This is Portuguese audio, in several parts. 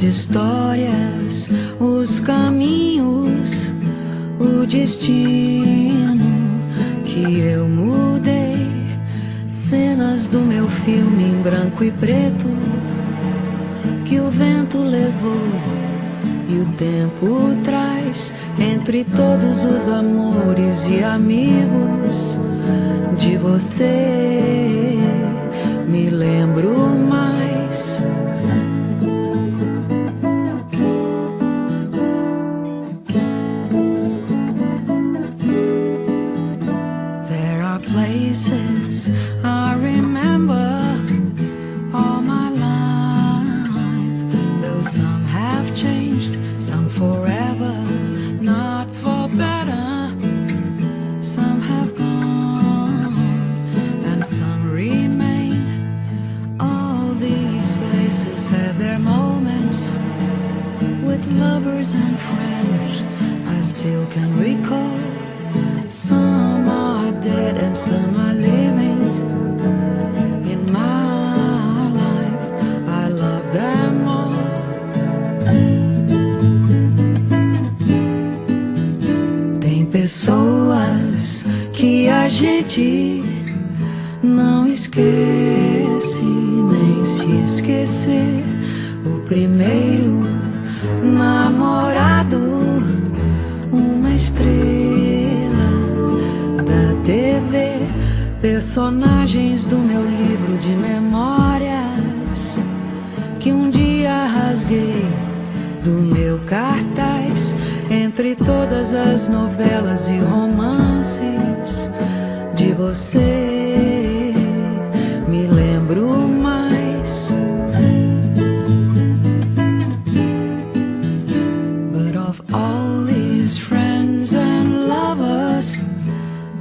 histórias, os caminhos, o destino que eu mudei. Cenas do meu filme em branco e preto que o vento levou e o tempo traz. Entre todos os amores e amigos de você me lembro mais. There are places I remember all my life, though some have changed, some forever, not for better. Some have gone and some remain. All these places had their moments with lovers and friends I still can recall. Some are dead and some are living in my life. I love them all. Tem pessoas que a gente não esquece, nem se esquecer. O primeiro namorado, uma estrela da TV, personagens do meu livro de memórias que um dia rasguei do meu cartaz. Entre todas as novelas e romances de você me lembro mais. But of all these friends and lovers,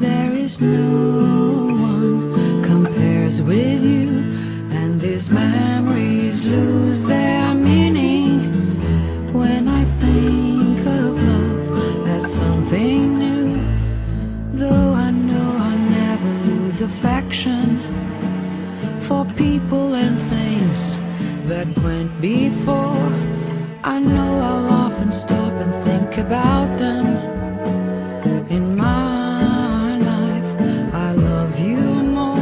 there is no one compares with you. And these memories lose their meaning when I think of love as something new. Though I know I'll never lose affection for people and things that went before. I know I'll often stop and think about them. In my life, I love you more.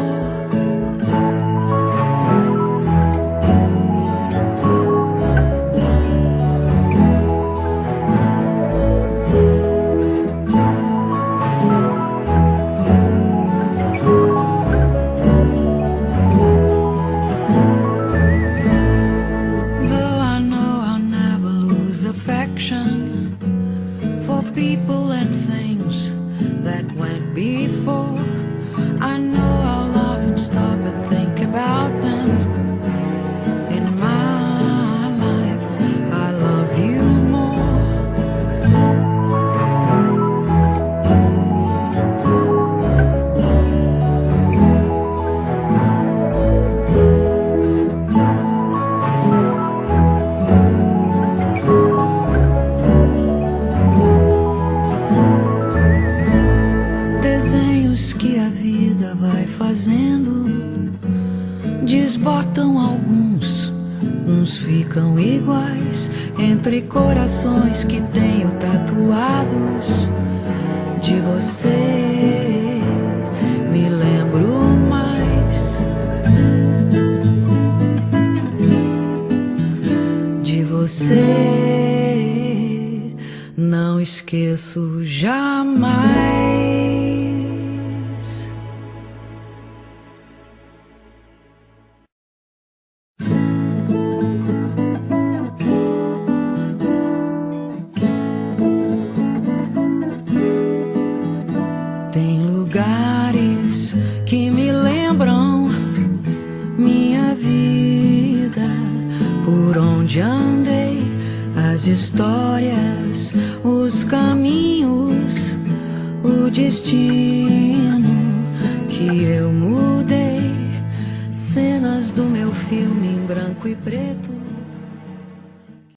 Though I know I'll never lose affection for people and things that went before. I know I'll often stop and think about them. In my life, I love you more. Desenhos que a vida vai fazendo desbotam alguns, uns ficam iguais. Entre corações que tenho tatuados de você me lembro mais. De você não esqueço jamais. Tem lugares que me lembram minha vida, por onde andei, as histórias, os caminhos, o destino que eu mudei. Cenas do meu filme em branco e preto